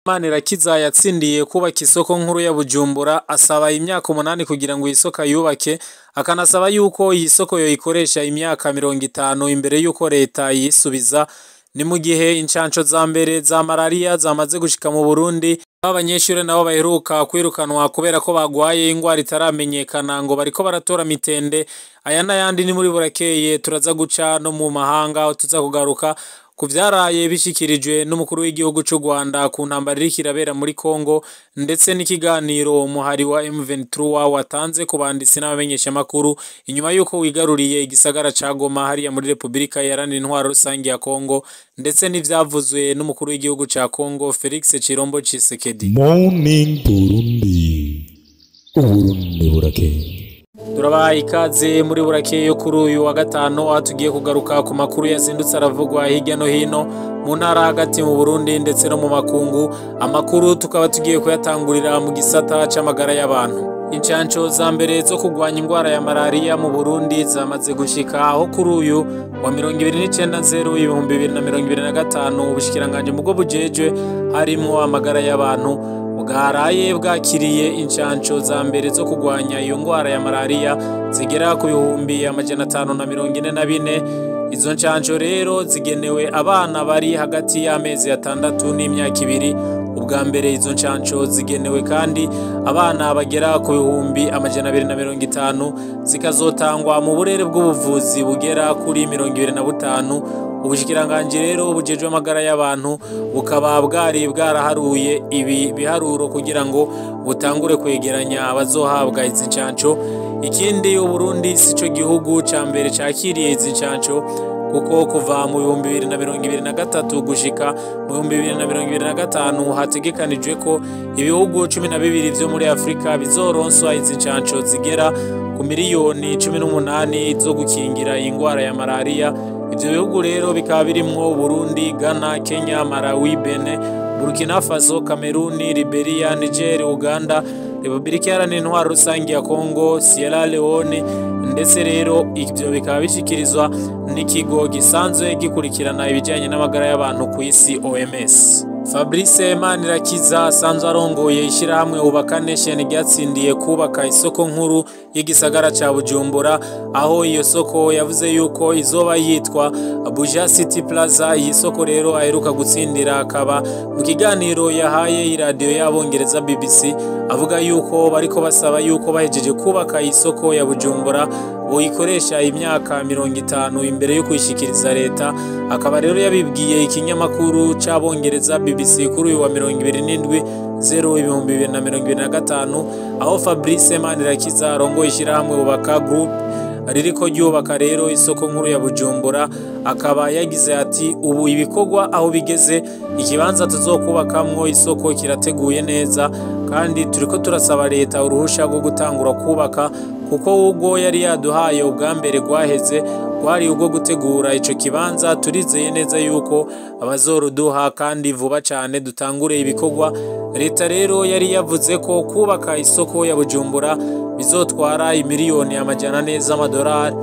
Manirakiza yatsindiye kubaka isoko nkuru ya Bujumbura asaba imyaka 8 kugira ngo isoko yubake akanasaba yuko iyi soko yoyikoresha imyaka 50 imbere yuko leta yisubiza. Ni mu gihe incanco za mbere za malaria zamaze gushika mu Burundi, abanyeshure nabo baheruka kwirukanwa kubera ko bagwaye ingwara itaramenyekana ngo bariko baratora mitende. Aya n'ayandi ni muri burakeye turaza guca no mu mahanga tuza kugaruka kuvyaraye bishikirijwe n'umukuru w'igihugu c'u Rwanda ku ntambara iriko irabera muri Kongo, ndetse n'ikiganiro umuhari wa M23 watanze ku banditsi n'abamenyesha makuru inyuma yuko wigaruriye igisagara ca Goma hariya muri Republika Iharanira Intwaro Rusangi ya Kongo, ndetse n'ivyavuzwe n'umukuru w'igihugu ca Kongo Felix Chirombo Tshisekedi. Morning Burundi, Uburundi burakeye. Turabaye ikaze muri burakeye yo kuri uyu wa gatano, aho tugiye kugaruka ku makuru yazindutse aravugwa hirya no hino mu ntara hagati mu Burundi ndetse no mu makungu. Amakuru tukaba tugiye kuyatangurira mu gisata c'amagara y'abantu. Incanco za mbere zo kugwanya ingwara ya malaria mu Burundi zamaze gushika, aho kuri uyu wa 29/2025 ubushikiranganje mu bwo bujejwe harimo amagara y'abantu bwaraye bwakiriye incanco za mbere zo kugwanya iyo ngwara ya malaria zigera ku 544. Izo ncanco rero zigenewe abana bari hagati y'amezi 6 n'imyaka 2. Ubwa mbere izo ncanco zigenewe kandi abana bagera ku 250 zikazotangwa mu burere bw'ubuvuzi bugera kuri 25. Ubushikiranganje rero bujejwe amagara y'abantu bukaba bwari bwaraharuye ibi biharuro kugira ngo butangure kwegeranya abazohabwa izi ncanco. Ikindi Uburundi sico gihugu ca mbere cakiriye izi ncanco, kuko kuva mu 2023 gushika mu 2025 hategekanijwe ko ibihugu 12 vyo muri Afrika bizoronswa izi ncanco zigera ku miliyoni 18 zo gukingira ingwara ya malaria. Ivyo bihugu rero bikaba birimwo Burundi, Ghana, Kenya, Malawi, Benin, Burkina Faso, Cameroon, Liberia, Niger, Uganda, Republika Iharanira Intwaro Rusangi ya Kongo, Sierra Leone. Ndetse rero ivyo bikaba bishikirizwa n'ikigo gisanzwe gikurikirana ibijanye n'amagara y'abantu ku isi OMS. Fabrice Manirakiza asanzwe arongoye ishirahamwe Ubaka Nation ryatsindiye kubaka isoko nkuru y'igisagara ca Bujumbura, aho iyo soko yavuze yuko izoba yitwa Abuja City Plaza. Iyi soko rero aheruka gutsindira akaba mu kiganiro yahaye iradio y'abongereza BBC avuga yuko bariko basaba yuko bahejeje kubaka isoko ya Bujumbura boyikoresha imyaka 50 imbere yo kwishikiriza leta. Akaba rero yabibwiye ikinyamakuru c'abongereza BBC kuri uyu wa 27/0/2025, aho Fabrice Manirakiza arongoye ishirahamwe Ubaka Group ririko ryubaka rero isoko nkuru ya Bujumbura. Akaba yagize ati ubu ibikorwa aho bigeze, ikibanza tuzokubakamwo isoko kirateguye neza, kandi turiko turasaba leta uruhusha rwo gutangura kubaka, kuko ubwo yari yaduhaye ubwa mbere gwaheze gwari ubwo gutegura ico kibanza. Turizeye neza yuko abazoruduha kandi vuba cane dutangure ibikorwa. Leta rero yari yavuze ko kubaka isoko ya Bujumbura bizotwara imiliyoni 400 z'amadolari.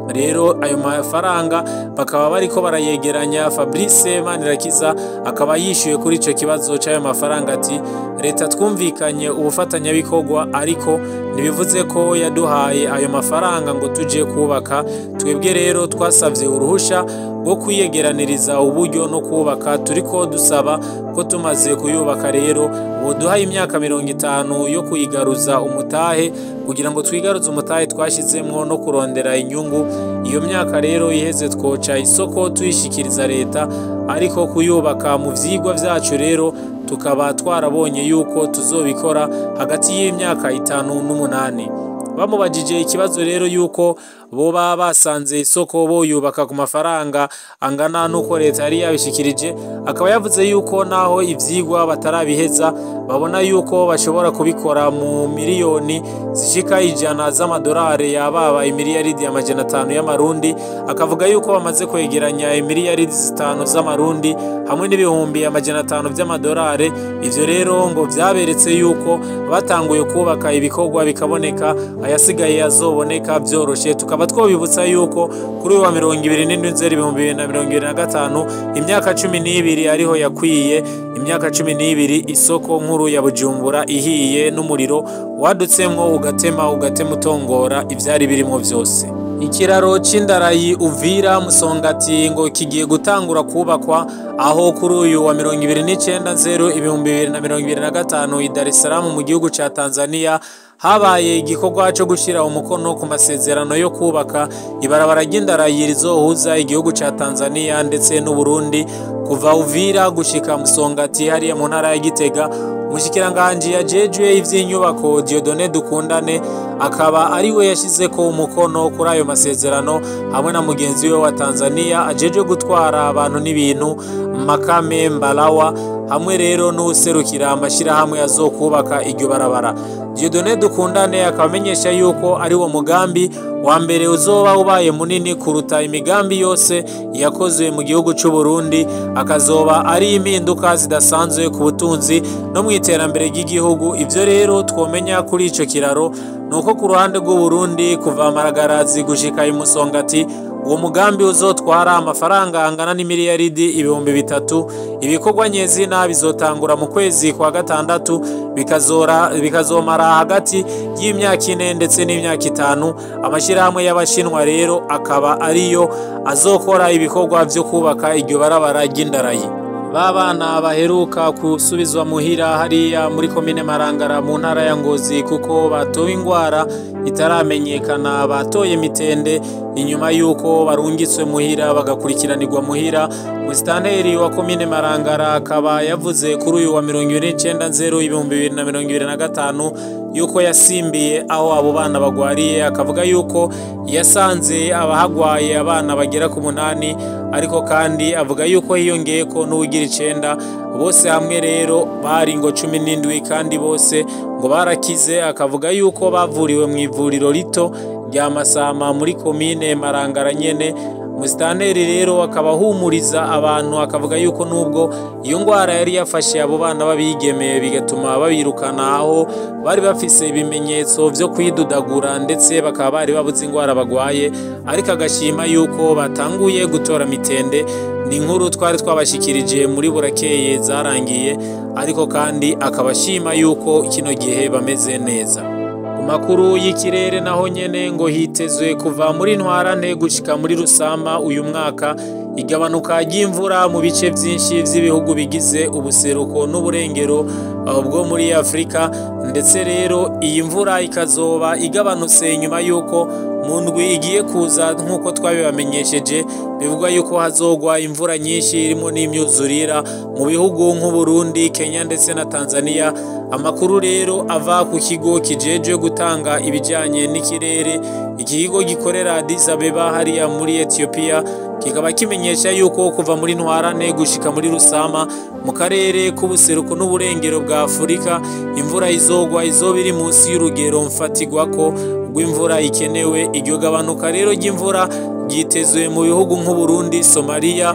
Rero ayo mafaranga bakaba bariko barayegeranya. Fabrice Manirakiza akaba yishuye kuri ico kibazo c'ayo mafaranga ati leta twumvikanye ubufatanya bikorwa, ariko nibivuze ko yaduhaye ayo mafaranga ngo tuje kubaka. Twebwe rero twasavye uruhusha rwo kwiyegeraniriza uburyo no kubaka. Turiko dusaba ko tumaze kuyubaka rero boduha imyaka 50 yo kuyigaruza umutahe, kugira ngo twigaruze umutahe twashizemwo no kurondera inyungu. Iyo myaka rero iheze twoca isoko tuyishikiriza leta, ariko kuyubaka mu vyigwa vyacu rero tukaba twarabonye yuko tuzobikora hagati y'imyaka 5 n'8. Bamubajije ikibazo rero yuko boba basanze isoko boyubaka ku mafaranga angana nuko leta yari yabishikirije. Akaba yavuze yuko naho ivyigwa batarabiheza babona yuko bashobora kubikora mu miliyoni zishika 100 z'amadolari, yababa imiliyaridi 500 y'amarundi. Akavuga yuko bamaze kwegeranya imiliyaridi 5 z'amarundi hamwe n'ibihumbi 500 by'amadolari. Ivyo rero ngo vyaberetse yuko batanguye kubaka ibikorwa bikaboneka, ayasigaye azoboneka vyoroshe. Tukaba tukaba twobibutsa yuko kuri uyu wa 27/2025 imyaka 12 ariho yakwiye imyaka 12 isoko nkuru ya Bujumbura ihiye n'umuriro wadutsemwo ugatema utongora ivyari birimo vyose. Ikiraro c'indarayi Uvira Musongati ngo kigiye gutangura kubakwa aho kuri uyu wa 29/2025 i Dar es Salaam mu gihugu ca Tanzania habaye igikorwa cyo gushira umukono ku masezerano yo kubaka ibarabara ry'indarayi rizohuza igihugu ca Tanzania ndetse n'u Burundi kuva Uvira gushika Musongati hariya mu ntara ya Gitega. Umushikiranganje yajejwe ivy'inyubako Dieudonné Dukundane akaba ari we yashizeko umukono kuri ayo masezerano hamwe na mugenzi we wa Tanzania ajejwe gutwara abantu n'ibintu Makame Mbalawa hamwe rero n'userukira amashirahamwe azokubaka iryo barabara. Dieudonné Dukundane akamenyesha yuko ari wo mugambi wa mbere uzoba ubaye munini kuruta imigambi yose yakozwe mu gihugu c'u Burundi, akazoba ari impinduka zidasanzwe ku butunzi no mu iterambere ry'igihugu. Ivyo rero twomenya kuri ico kiraro nuko ku ruhande rw'u Burundi kuva Maragarazi gushika i Musongati uwo mugambi uzotwara amafaranga angana n'imiliyaridi 300. Ibikorwa nyezina bizotangura mu kwezi kwa gatandatu bikazomara hagati y'imyaka 4 ndetse n'imyaka 5. Amashirahamwe y'abashinwa rero akaba ariyo azokora ibikorwa vyo kubaka iryo barabara ry'indarayi. Babana baheruka kusubizwa muhira hariya muri komine Marangara mu ntara ya Ngozi kuko batowe ingwara itaramenyekana batoye mitende inyuma yuko barungitswe muhira bagakurikiranirwa muhira. Musitanteri wa komine Marangara akaba yavuze kuri uyu wa 29/2025 yuko yasimbiye aho abo bana bagwariye, akavuga yuko yasanze abahagwaye abana bagera ku 8 ariko kandi avuga yuko hiyongeyeko n'ugira 9 bose hamwe rero bari ngo 17 kandi bose ngo barakize. Akavuga yuko bavuriwe mu ivuriro rito rya Masama muri komine Marangara nyene. Musitanteri rero akaba humuriza abantu akavuga yuko nubwo iyo ngwara yari yafashe abo bana babigemeye bigatuma babirukana aho bari bafise ibimenyetso vyo kwidudagura ndetse bakaba bari babuze ingwara bagwaye, ariko agashima yuko batanguye gutora mitende. Ni inkuru twari twabashikirije muri burakeye zarangiye, ariko kandi akabashima yuko kino gihe bameze neza. Makuru y'ikirere naho nyene ngo hitezwe kuva muri Ntwarante gushika muri Rusama uyu mwaka igabanuka ry'imvura mu bice byinshi vy'ibihugu bigize ubuseruko n'uburengero bwo muri Afrika, ndetse rero iyi mvura ikazoba igabanutse nyuma yuko mu ndwi igiye kuza nk'uko twabibamenyesheje. Bivugwa yuko hazogwa imvura nyinshi irimo n'imyuzurira mu bihugu nk'u Burundi, Kenya ndetse na Tanzania. Amakuru rero ava ku kigo kijeje gutanga ibijanye n'ikirere, ikigo gikorera Addis Abeba hariya muri Ethiopia, kikaba kimenyesha yuko kuva muri Ntwarante gushika muri Rusama mu karere k'ubuseruko n'uburengero bwa Afrika imvura izogwa izoba iri munsi y'urugero mfatigwako rw'imvura ikenewe. Iryo gabanuka rero ry'imvura ryitezwe mu bihugu nk'u Burundi, Somalia,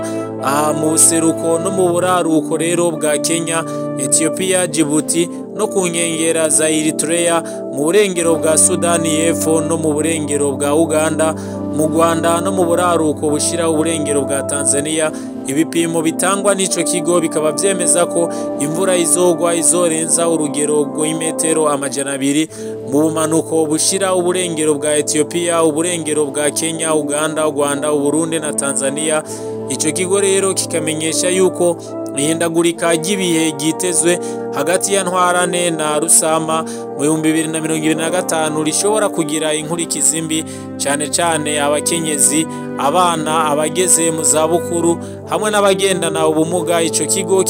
mu buseruko no mu buraruko rero bwa Kenya, Ethiopia, Djibouti no ku nkengera za Eritrea, mu burengero bwa Sudani y'Epfo no mu burengero bwa Uganda, mu Rwanda no mu buraruko bushira uburengero bwa Tanzania. Ibipimo bitangwa n'ico kigo bikaba vyemeza ko imvura izogwa izorenza urugero rw'imetero 200 mu bumanuko bushira uburengero bwa Ethiopia, uburengero bwa Kenya, Uganda, Rwanda, Burundi na Tanzania. Ico kigo rero kikamenyesha yuko ihindagurika ry'ibihe ryitezwe hagati ya Ntwarante na Rusama mu 2025 rishobora kugira inkurikizi mbi cyane cyane abakenyezi, abana, abageze mu zabukuru hamwe n'abagendana ubumuga. Ico kigo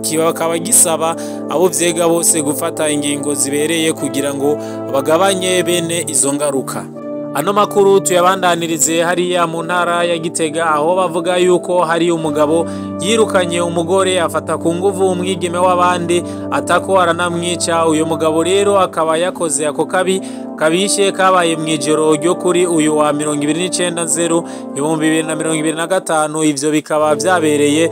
kikaba gisaba abo vyega bose gufata ingingo zibereye kugira ngo bagabanye bene izo ngaruka. Ano makuru tuyabandanirize hariya mu ntara ya Gitega aho bavuga yuko hari umugabo yirukanye umugore afata ku nguvu umwigeme w'abandi atako aranamwica. Uyu mugabo rero akaba yakoze ako kabishe kabaye mwijoro ryo kuri uyu wa 29/2025. Ivyo bikaba vyabereye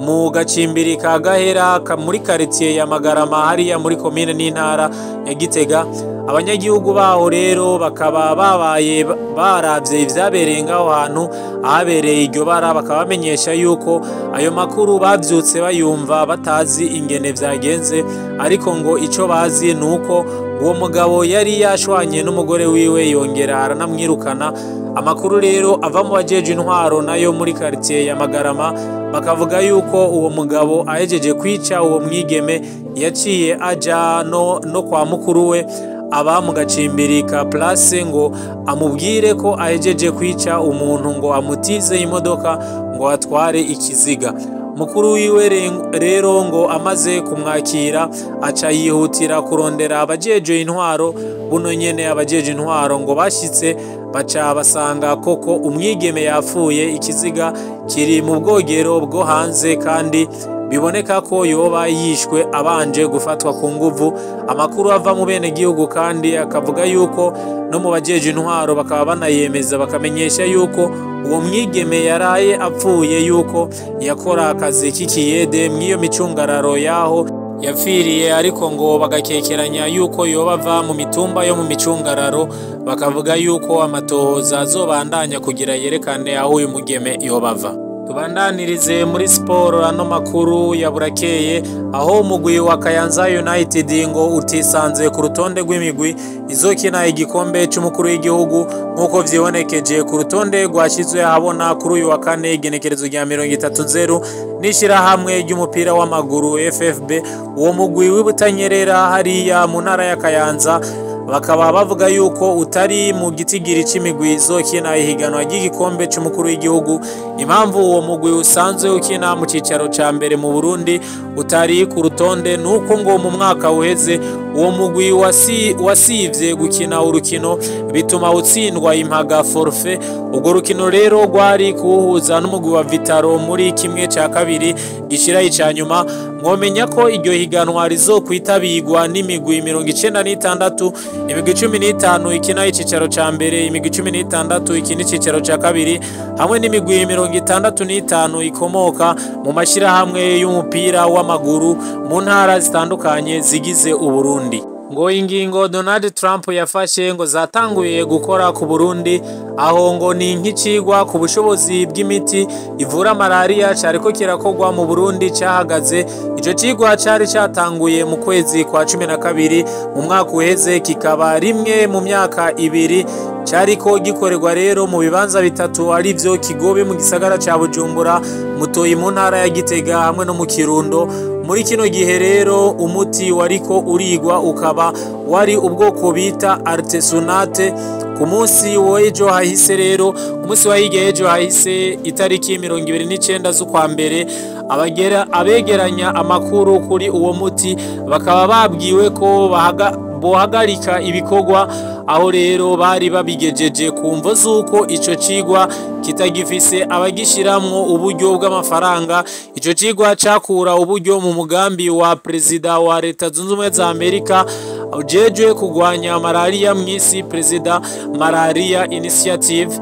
mu gacimbiri ka Gahera muri quartier ya Magarama hariya muri komine n'intara ya Gitega. Abanyagihugu baho rero bakaba babaye baravye ivyabereye ngaho hantu ahabereye iryo bara, bakaba bamenyesha yuko ayo makuru bavyutse bayumva batazi ingene vyagenze, ariko ngo ico bazi nuko uwo mugabo yari yashwanye n'umugore wiwe yongera aranamwirukana. Amakuru rero ava mu bajeje intwaro nayo muri quartier ya Magarama bakavuga yuko uwo mugabo ahejeje kwica uwo mwigeme yaciye aja no kwa mukuru we aba mu gacimbiri ka Place ngo amubwire ko ahejeje kwica umuntu, ngo amutize imodoka ngo atware ikiziga. Mukuru wiwe rero ngo amaze kumwakira aca yihutira kurondera abajeje intwaro. Buno nyene abajeje intwaro ngo bashitse baca basanga koko umwigeme yapfuye, ikiziga kiri mu bwogero bwo hanze kandi biboneka ko yoba yishwe abanje gufatwa ku nguvu. Amakuru ava mu bene gihugu kandi akavuga yuko no mu bajeje intwaro bakaba banayemeza bakamenyesha yuko uwo mwigeme yaraye apfuye, yuko yakora akazi k'ikiyede mw'iyo micungararo yaho yapfiriye, ariko ngo bagakekeranya yuko yoba ava mu mitumba yo mu micungararo. Bakavuga yuko amatohoza azobandanya kugira yerekane aho uyu mugeme yoba ava. Tubandanirize muri siporo ano makuru ya burakeye, aho umugwi wa Kayanza United ngo utisanze ku rutonde rw'imigwi izokina igikombe c'umukuru w'igihugu nkuko vyibonekeje ku rutonde rwashizwe ahabona kuri uyu wa kane igenekerezo rya 30 n'ishirahamwe ry'umupira w'amaguru FFB. Uwo mugwi w'Ibutanyerera hariya mu ntara ya Kayanza bakaba bavuga yuko utari mu gitigiri c'imigwi izokina ihiganwa ry'igikombe c'umukuru w'igihugu. Impamvu uwo mugwi usanzwe ukina mu cicaro ca mbere mu Burundi utari ku rutonde nuko ngo mu mwaka uheze uwo mugwi wasivye gukina urukino bituma utsindwa impaga forfait. Ubwo rukino rero rwari kuhuza n'umugwi wa Vitaro muri kimwe ca kabiri gishira icanyuma. Mwomenya ko iryo higanwa rizokwitabirwa n'imigwi 96, imigwi 15 ikina icicaro ca mbere, imigwi 16 ikina icicaro ca kabiri, hamwe n'imigwi 65 ikomoka mu mashirahamwe y'umupira w'amaguru mu ntara zitandukanye zigize Uburundi. Ngo ingingo Donald Trump yafashe ngo zatanguye gukora ku Burundi, aho ngo ni nk'icigwa ku bushobozi bw'imiti ivura malaria cariko kirakogwa mu Burundi cahagaze. Ico cigwa cari catanguye mu kwezi kwa 12 mu mwaka uheze, kikaba rimwe mu myaka ibiri cariko gikorerwa rero mu bibanza bitatu, arivyo Kigobe mu gisagara ca Bujumbura, Mutoyi mu ntara ya Gitega hamwe no mu Kirundo. Muri kino gihe rero umuti wariko urigwa ukaba wari ubwoko bita artesunate. Ku munsi w'ejo hahise rero, umunsi wa ejo hahise itariki 29 z'ukwa mbere, abegeranya amakuru kuri uwo muti bakaba babwiwe ko bohagarika ibikorwa, aho rero bari babigejeje ku mvo z'uko ico cigwa kitagifise abagishiramwo uburyo bw'amafaranga. Ico cigwa cakura uburyo mu mugambi wa Perezida wa Leta Zunze Ubumwe za Amerika ujejwe kugwanya malaria mw'isi, Perezida Malaria Initiative.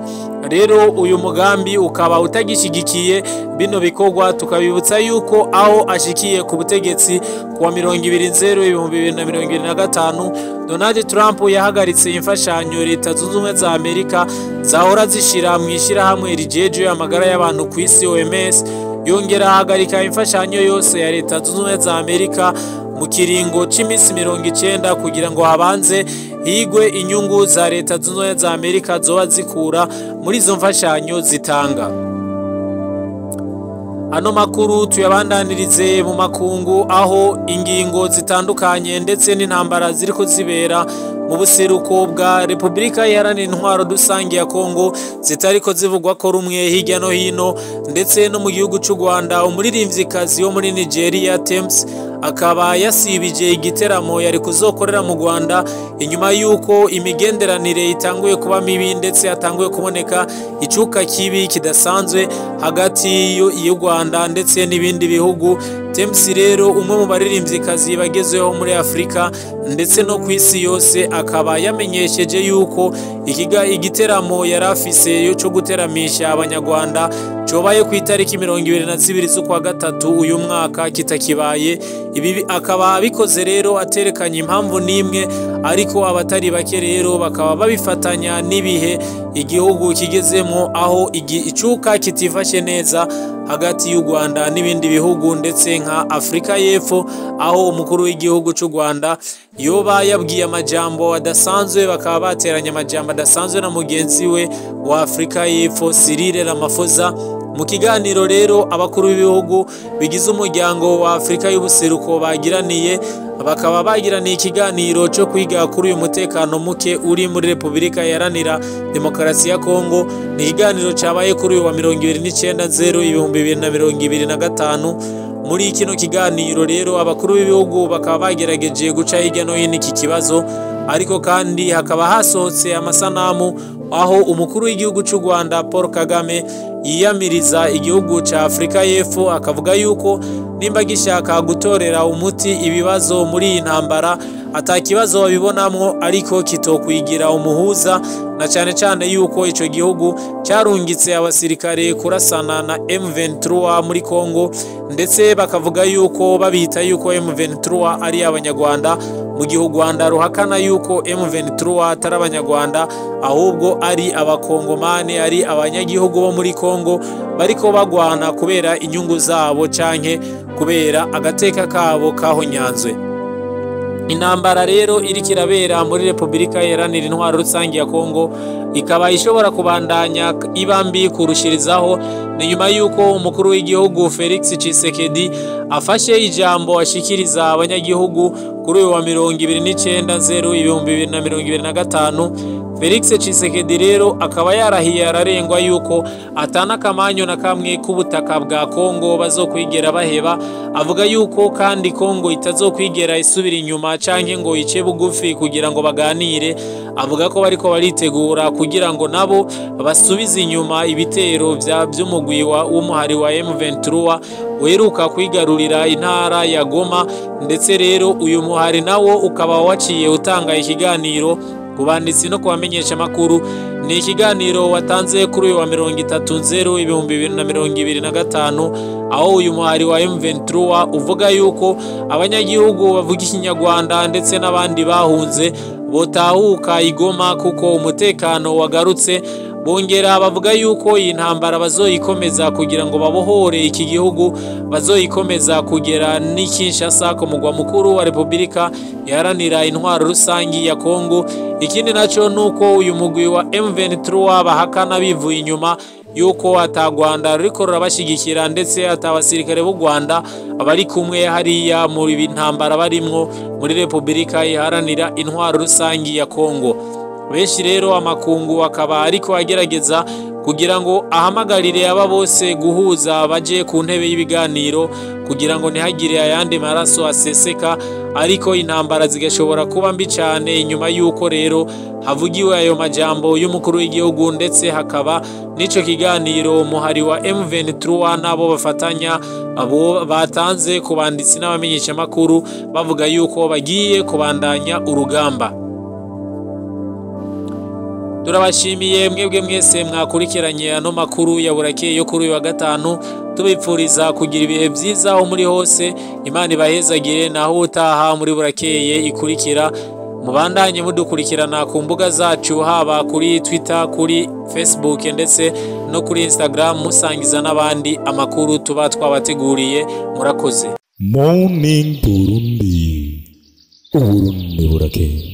Rero uyu mugambi ukaba utagishigikiye bino bikorwa. Tukabibutsa yuko aho ashikiye ku butegetsi kuwa 20/2025 Donald Trump yahagaritse imfashanyo Leta Zunze Ubumwe za Amerika zahora zishira mw'ishirahamwe rijeje amagara y'abantu ku isi OMS. Yongera ahagarika imfashanyo yose ya Leta Zunze Ubumwe za Amerika mu kiringo c'imisi 90 kugira ngo habanze higwe inyungu za Leta Zunze Ubumwe za Amerika zoba zikura muri izo mfashanyo zitanga. Ano makuru tuyabandanirize mu makungu, aho ingingo zitandukanye ndetse n'intambara ziriko zibera mu buseruko bwa Republika Iharanira Intwaro Rusange ya Kongo zitariko zivugwa ko rumwe hirya no hino, ndetse no mu gihugu c'u Rwanda. Umuririmvyikazi wo muri Nigeria Tems akaba yasibije igiteramo yari kuzokorera mu Rwanda inyuma yuko imigenderanire itanguye kuba mibi, ndetse yatanguye kuboneka icuka kibi kidasanzwe hagati y'u Rwanda ndetse n'ibindi bihugu Tems rero umwe mu baririmvyikazi bagezweho muri Afrika ndetse no kwisi yose akaba yamenyesheje yuko igiteramo yarafise yo cyo guteramisha abanyarwanda cobaye ku itariki 22 z'ukwa gatatu uyu mwaka kitakibaye. Ibi akaba bikoze rero aterekanye impamvu nimwe, ariko abatari bake rero bakaba babifatanya n'ibihe igihugu kigezemo, aho icuka kitifashe neza hagati y'u Rwanda n'ibindi bihugu ndetse nka Afrika y'Epfo, aho umukuru w'igihugu cy'u Rwanda yoba yabwiye amajambo adasanzwe, bakaba bateranye amajambo adasanzwe na mugenzi we wa Afrika y'Epfo Cyril Ramaphosa. Mu kiganiro rero abakuru b'ibihugu bigize umuryango wa Afrika y'ubuseruko bakaba bagiraniye ikiganiro cyo kwiga kuri uyu mutekano muke uri muri Repubulika Iharanira Demokarasi ya Kongo. Ni ikiganiro cyabaye kuri uyu wa 29/2025. Muri kino kiganiro rero abakuru b'ibihugu bakaba bagerageje guca hirya no hino iki kibazo, ariko kandi hakaba hasohotse amasanamu aho umukuru w'igihugu cy'u Rwanda Paul Kagame yiyamiriza igihugu cya Afrika y'Epfo, akavuga yuko nimba gishaka gutorera umuti ibibazo muri iyi ntambara atakibazo babibonamwo, ariko kitokwigira umuhuza, na cyane cyane yuko ico gihugu cyarungitse abasirikare kurasana na M23 muri Kongo, ndetse bakavuga yuko babita yuko M23 ari abanyarwanda, mu gihugu Rwanda ruhakana yuko M23 atari abanyarwanda ahubwo ari abakongomani, ari abanyagihugu bo muri Kongo bariko bagwana kubera inyungu zabo canke kubera agateka kabo kahonyanzwe. Intambara rero iri kirabera muri Repubulika Iharanira Intwaro Rusange ya Kongo ikaba ishobora kubandanya ibambi kurushirizaho, ni nyuma yuko umukuru w'igihugu Felix Tshisekedi afashe ijambo ashikiriza abanyagihugu kuri uyu wa 29/2025. Felix Tshisekedi rero akaba yarahiye ararengwa yuko atana kamanyo na kamwe k'ubutaka bwa Kongo bazokwigera baheba, avuga yuko kandi Kongo itazokwigera isubira inyuma canke ngo ice bugufi kugira ngo baganire. Avuga ko bariko baritegura kugira ngo nabo basubize inyuma ibitero by'umugwi w'umuhari wa M23 weruka kwigarurira intara ya Goma, ndetse rero uyu muhari nawo ukaba waciye utanga ikiganiro kubanditsi no kubamenyesha makuru. Ni ikiganiro watanze kuri uyu wa 30/2025, aho uyu muhari wa M23 uvuga yuko abanyagihugu bavuga ikinyarwanda ndetse n'abandi bahunze botahuka igoma kuko umutekano wagarutse. Bongera bavuga yuko iyi ntambara bazoyikomeza kugira ngo babohore iki gihugu, bazoyikomeza kugera ni Kinshasa ku mugwa mukuru wa Repubulika Iharanira Intwaro Rusangi ya Kongo. Ikindi naco nuko uyu mugwi wa M23 bahakana bivuye inyuma yuko atagwanda ruriko rurabashigikira, ndetse atabasirikare b'u Rwanda abari kumwe hariya muri intambara barimwo muri Repubulika Iharanira Intwaro Rusangi ya Kongo. Benshi rero amakungu akaba ariko agerageza kugira ngo ahamagarire aba bose guhuza baje ku ntebe y'ibiganiro kugira ngo ntihagire ayandi maraso aseseka, ariko intambara zigashobora kuba mbi cyane inyuma yuko rero havugiwe ayo majambo y'umukuru w'igihugu, ndetse hakaba nico kiganiro muhari wa M23 nabo bafatanya abo batanze kubanditsi n'abamenyesha makuru bavuga yuko bagiye kubandanya urugamba. Turabashimiye mwebwe mwese mwakurikiranye ano makuru ya Burakeye yo kuri uyu wa gatanu, tubipfuriza kugira ibihe byiza aho muri hose. Imana ibahezagire, naho utaha muri Burakeye ikurikira mubandanye mudukurikirana ku mbuga zacu, haba kuri Twitter, kuri Facebook ndetse no kuri Instagram, musangiza n'abandi amakuru tuba twabateguriye. Murakoze. Morning Burundi, Uburundi burakeye.